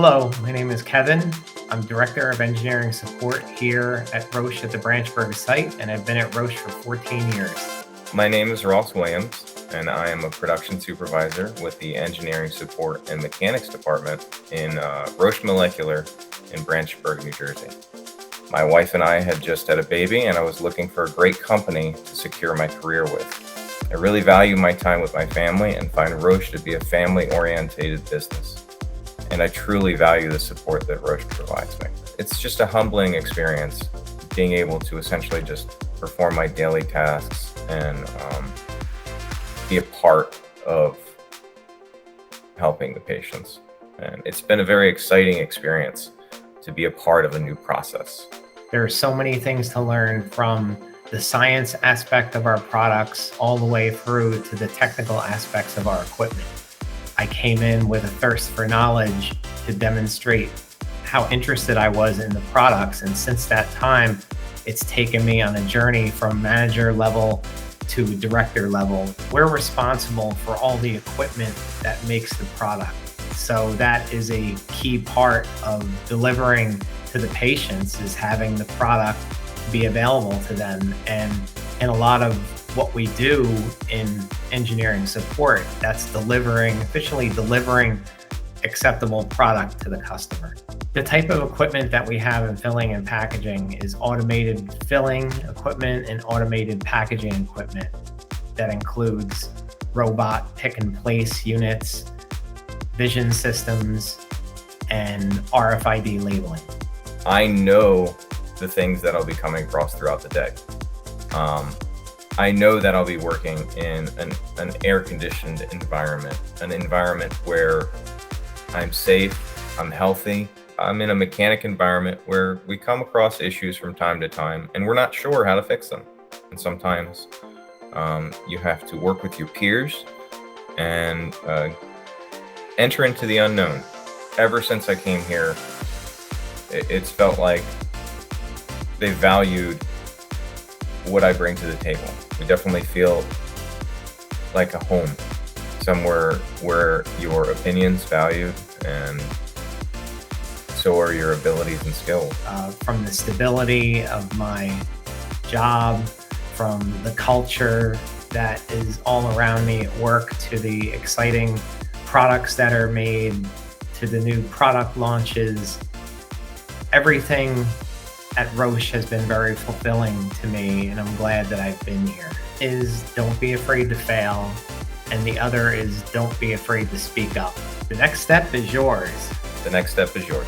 Hello, my name is Kevin. I'm Director of Engineering Support here at Roche at the Branchburg site, and I've been at Roche for 14 years. My name is Ross Williams, and I am a production supervisor with the Engineering Support and Mechanics Department in Roche Molecular in Branchburg, New Jersey. My wife and I had just had a baby, and I was looking for a great company to secure my career with. I really value my time with my family and find Roche to be a family-oriented business. And I truly value the support that Roche provides me. It's just a humbling experience being able to essentially just perform my daily tasks and be a part of helping the patients. And it's been a very exciting experience to be a part of a new process. There are so many things to learn, from the science aspect of our products all the way through to the technical aspects of our equipment. I came in with a thirst for knowledge to demonstrate how interested I was in the products. And since that time, it's taken me on a journey from manager level to director level. We're responsible for all the equipment that makes the product. So that is a key part of delivering to the patients, is having the product be available to them. And a lot of what we do in engineering support, that's efficiently delivering acceptable product to the customer. The type of equipment that we have in filling and packaging is automated filling equipment and automated packaging equipment. That includes robot pick and place units, vision systems, and RFID labeling. I know the things that I'll be coming across throughout the day. I know that I'll be working in an air-conditioned environment, an environment where I'm safe, I'm healthy. I'm in a mechanic environment where we come across issues from time to time, and we're not sure how to fix them. And sometimes you have to work with your peers and enter into the unknown. Ever since I came here, it's felt like they valued what I bring to the table. We definitely feel like a home, somewhere where your opinion's valued and so are your abilities and skills. From the stability of my job, from the culture that is all around me at work, to the exciting products that are made, to the new product launches, everything at Roche has been very fulfilling to me, and I'm glad that I've been here. Is don't be afraid to fail, and the other is don't be afraid to speak up. The next step is yours. The next step is yours.